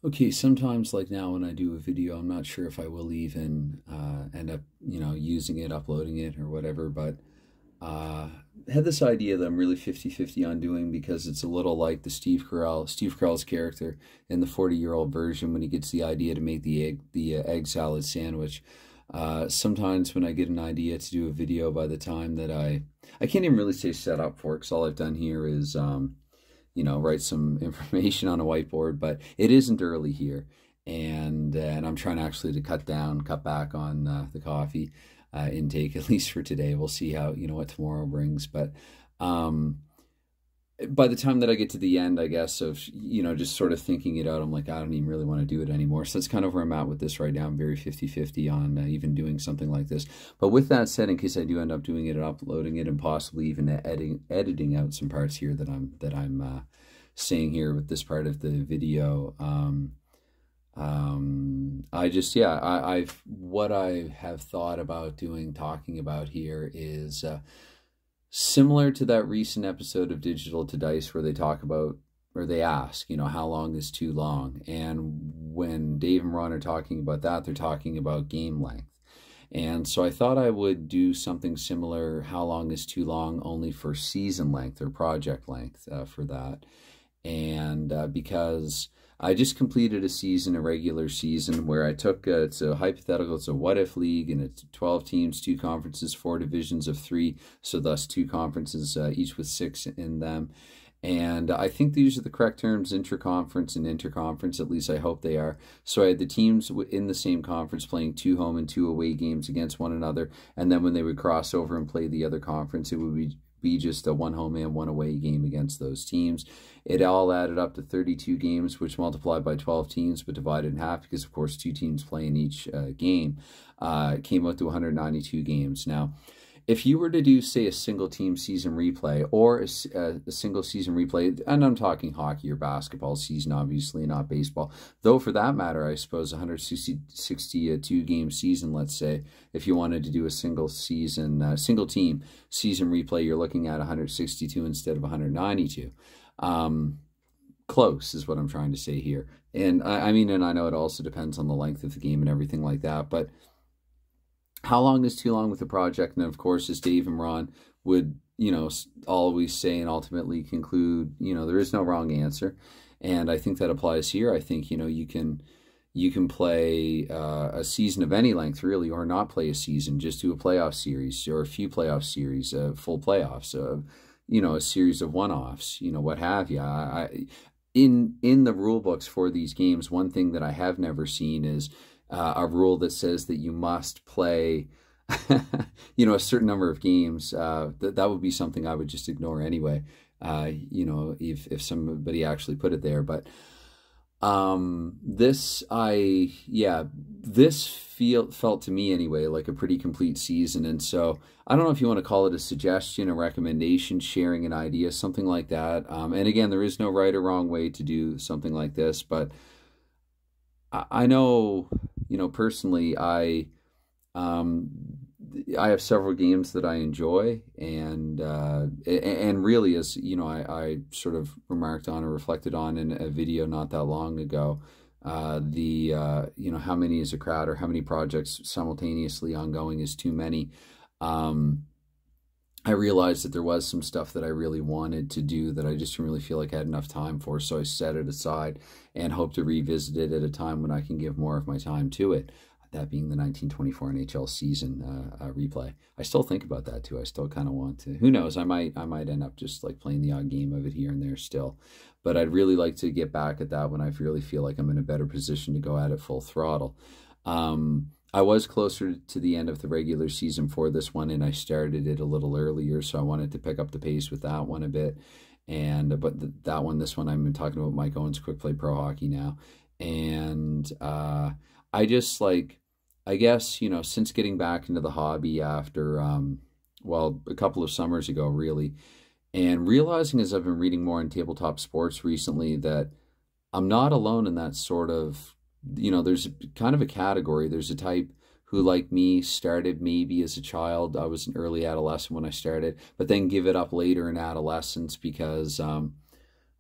Okay, sometimes like now when I do a video, I'm not sure if I will even end up, using it, uploading it or whatever, but uh, I had this idea that I'm really 50-50 on doing because it's a little like the Steve Carell's character in the 40-year-old version when he gets the idea to make the egg salad sandwich. Sometimes when I get an idea to do a video, by the time that I can't even really say set up for it because all I've done here is write some information on a whiteboard, but it isn't early here. And I'm trying actually to cut back on the coffee intake, at least for today. We'll see how, what tomorrow brings. But um, by the time that I get to the end, I guess, of, just sort of thinking it out, I'm like, I don't even really want to do it anymore. So that's kind of where I'm at with this right now. I'm very 50-50 on even doing something like this. But with that said, in case I do end up doing it and uploading it and possibly even editing out some parts here that I'm saying here with this part of the video, I just, yeah, what I have thought about talking about here is similar to that recent episode of Digital to Dice where they talk about, or they ask, how long is too long? And when Dave and Ron are talking about that, they're talking about game length. And so I thought I would do something similar, how long is too long, only for season length or project length for that. And because I just completed a regular season, where I took, it's a hypothetical, it's a what-if league, and it's 12 teams, 2 conferences, 4 divisions of 3, so thus 2 conferences, each with 6 in them. And I think these are the correct terms, intra-conference and interconference, at least I hope they are. So I had the teams in the same conference playing 2 home and 2 away games against one another, and then when they would cross over and play the other conference, it would be just a 1 home and 1 away game against those teams. It all added up to 32 games, which multiplied by 12 teams, but divided in half because, of course, 2 teams play in each game. It came out to 192 games. Now, if you were to do, say, a single team season replay or a single season replay, and I'm talking hockey or basketball season, obviously, not baseball, though for that matter, I suppose 162 game season, let's say, if you wanted to do a single team season replay, you're looking at 162 instead of 192. Close is what I'm trying to say here. And I mean, and I know it also depends on the length of the game and everything like that, but how long is too long with the project? And of course, as Dave and Ron would, always say and ultimately conclude, there is no wrong answer. And I think that applies here. I think, you can play a season of any length, really, or not play a season, just do a playoff series or a few playoff series, full playoffs, a series of one-offs, what have you. In the rule books for these games, one thing that I have never seen is a rule that says that you must play, a certain number of games. That would be something I would just ignore anyway, if somebody actually put it there. But this felt to me anyway like a pretty complete season. And so I don't know if you want to call it a suggestion, a recommendation, sharing an idea, something like that. And again, there is no right or wrong way to do something like this, but I know, personally, I have several games that I enjoy, and really, as I sort of remarked on or reflected on in a video not that long ago, how many is a crowd, or how many projects simultaneously ongoing is too many. I realized that there was some stuff that I really wanted to do that I just didn't really feel like I had enough time for, so I set it aside and hope to revisit it at a time when I can give more of my time to it, that being the 1924 NHL season replay. I still think about that too. I still kind of want to. Who knows? I might end up just like playing the odd game of it here and there still, but I'd really like to get back at that when I really feel like I'm in a better position to go at it full throttle. I was closer to the end of the regular season for this one, and I started it a little earlier, so I wanted to pick up the pace with that one a bit. And this one, I'm talking about Mike Owens Quick Play Pro Hockey now. And I just I guess, since getting back into the hobby after, a couple of summers ago, really, and realizing as I've been reading more on tabletop sports recently that I'm not alone in that sort of, there's kind of a category. There's a type who, like me, started maybe as a child. I was an early adolescent when I started, but then give it up later in adolescence because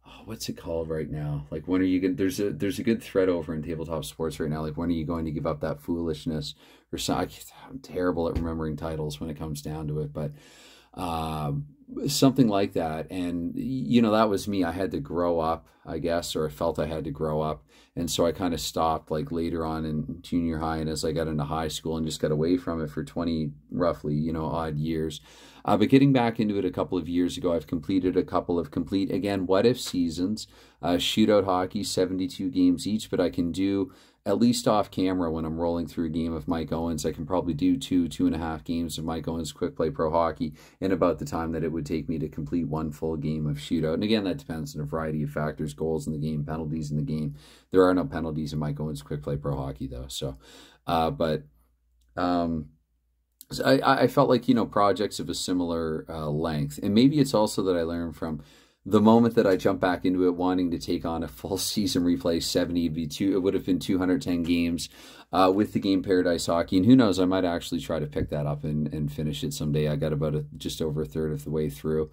oh, what's it called right now? Like, when are you going? There's a good thread over in tabletop sports right now. Like, when are you going to give up that foolishness or something? I'm terrible at remembering titles when it comes down to it, but uh, something like that. And that was me. I had to grow up, I guess, or I felt I had to grow up, and so I kind of stopped like later on in junior high, and as I got into high school, and just got away from it for 20 roughly odd years. But getting back into it a couple of years ago, I've completed a couple of complete, again, what if seasons, shootout hockey, 72 games each, but I can do, at least off camera, when I'm rolling through a game of Mike Owens, I can probably do 2.5 games of Mike Owens Quick Play Pro Hockey in about the time that it would take me to complete one full game of shootout. And again, that depends on a variety of factors: goals in the game, penalties in the game. There are no penalties in Mike Owens Quick Play Pro Hockey, though. So, I felt like, projects of a similar length. And maybe it's also that I learned from the moment that I jumped back into it, wanting to take on a full season replay. 70 would be it would have been 210 games with the game Paradise Hockey. And who knows, I might actually try to pick that up and finish it someday. I got about just over a third of the way through.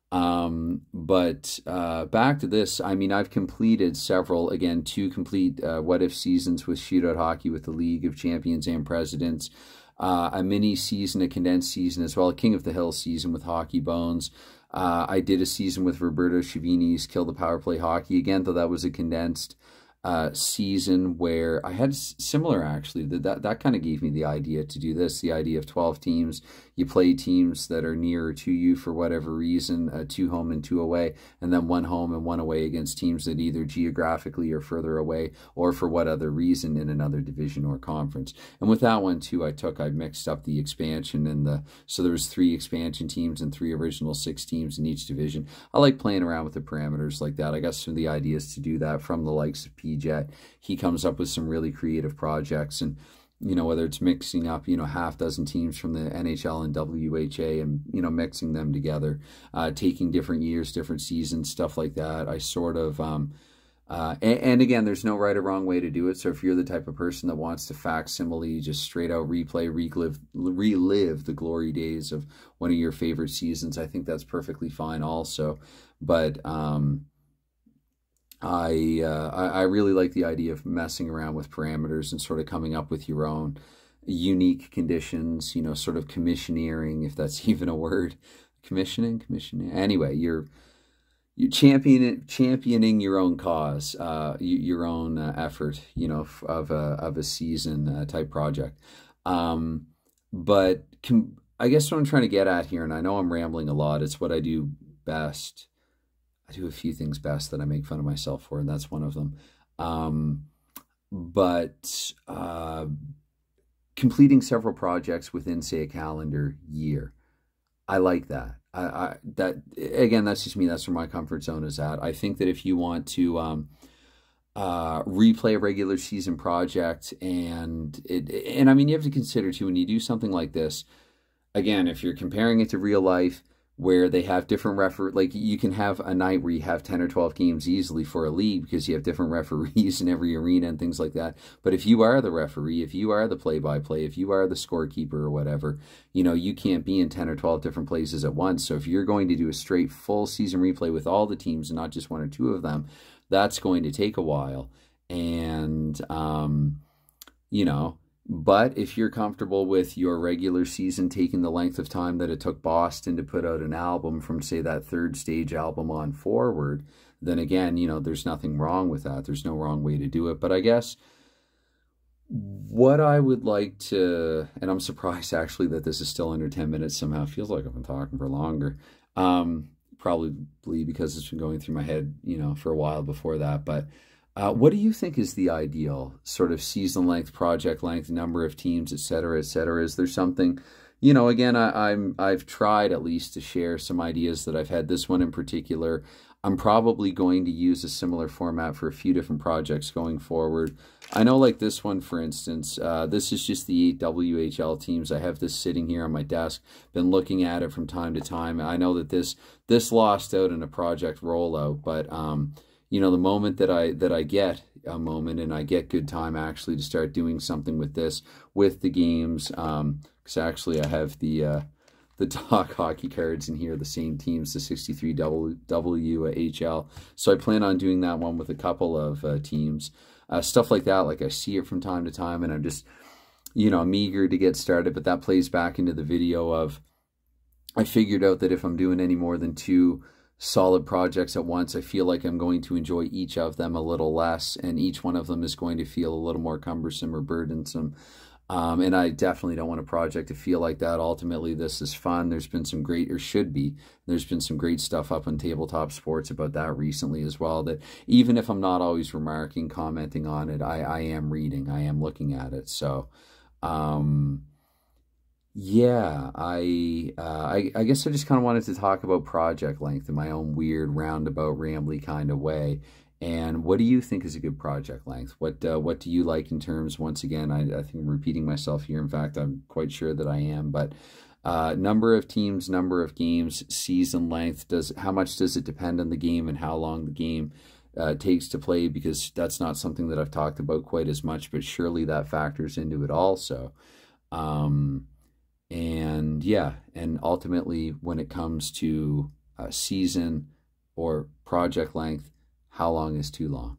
But back to this, I mean, I've completed several, again, 2 complete what if seasons with shootout hockey with the League of Champions and Presidents. A mini season, a condensed season as well, a King of the Hill season with Hockey Bones. I did a season with Roberto Schiavini's Kill the Power Play Hockey, again, though that was a condensed season where I had similar, actually. That kind of gave me the idea to do this, the idea of 12 teams. You play teams that are nearer to you for whatever reason, 2 home and 2 away, and then 1 home and 1 away against teams that either geographically are further away or for what other reason in another division or conference. And with that one too, I mixed up the expansion and so there was 3 expansion teams and 3 original 6 teams in each division. I like playing around with the parameters like that. I got some of the ideas to do that from the likes of Jet. He comes up with some really creative projects, and whether it's mixing up half dozen teams from the NHL and WHA and mixing them together, taking different years, different seasons, stuff like that. I sort of and again, there's no right or wrong way to do it. So if you're the type of person that wants to facsimile, just straight out replay, relive the glory days of one of your favorite seasons, I think that's perfectly fine also. But I really like the idea of messing around with parameters and sort of coming up with your own unique conditions, sort of commissioneering, if that's even a word. Commissioning. Anyway, you're championing your own cause, your own effort, of a season type project. But I guess what I'm trying to get at here, and I know I'm rambling a lot, it's what I do best. I do a few things best that I make fun of myself for, and that's one of them. But completing several projects within, say, a calendar year, I like that. That again, that's just me. That's where my comfort zone is at. I think that if you want to replay a regular season project, and I mean, you have to consider too, when you do something like this, again, if you're comparing it to real life, where they have different like you can have a night where you have 10 or 12 games easily for a league because you have different referees in every arena and things like that. But if you are the referee, if you are the play-by-play, if you are the scorekeeper or whatever, you can't be in 10 or 12 different places at once. So if you're going to do a straight full season replay with all the teams and not just 1 or 2 of them, that's going to take a while. And, but if you're comfortable with your regular season taking the length of time that it took Boston to put out an album from, say, that Third Stage album on forward, then again, there's nothing wrong with that. There's no wrong way to do it. But I guess what I would like to, and I'm surprised actually that this is still under 10 minutes somehow. It feels like I've been talking for longer. Probably because it's been going through my head, for a while before that. But what do you think is the ideal sort of season length, project length, number of teams, et cetera, et cetera? Is there something, again, I've tried at least to share some ideas that I've had. This one in particular, I'm probably going to use a similar format for a few different projects going forward. I know, like this one, for instance, this is just the 8 WHL teams. I have this sitting here on my desk, been looking at it from time to time. I know that this lost out in a project rollout, but the moment that I get a moment and I get good time actually to start doing something with this, with the games, because actually I have the the dog hockey cards in here, the same teams, the 63 WHL. So I plan on doing that one with a couple of teams. Stuff like that, like I see it from time to time, and I'm just, I'm eager to get started, but that plays back into the video of, I figured out that if I'm doing any more than 2 solid projects at once, I feel like I'm going to enjoy each of them a little less, and each one of them is going to feel a little more cumbersome or burdensome. And I definitely don't want a project to feel like that. Ultimately, this is fun. There's been some great, or should be, there's been some great stuff up on Tabletop Sports about that recently as well, that even if I'm not always remarking, commenting on it, I am reading, I am looking at it. So, yeah, I guess I just kind of wanted to talk about project length in my own weird, roundabout, rambly kind of way. And what do you think is a good project length? What do you like in terms, once again, I think I'm repeating myself here. In fact, I'm quite sure that I am. But number of teams, number of games, season length, how much does it depend on the game and how long the game takes to play? Because that's not something that I've talked about quite as much, but surely that factors into it also. And yeah, and ultimately when it comes to season or project length, how long is too long?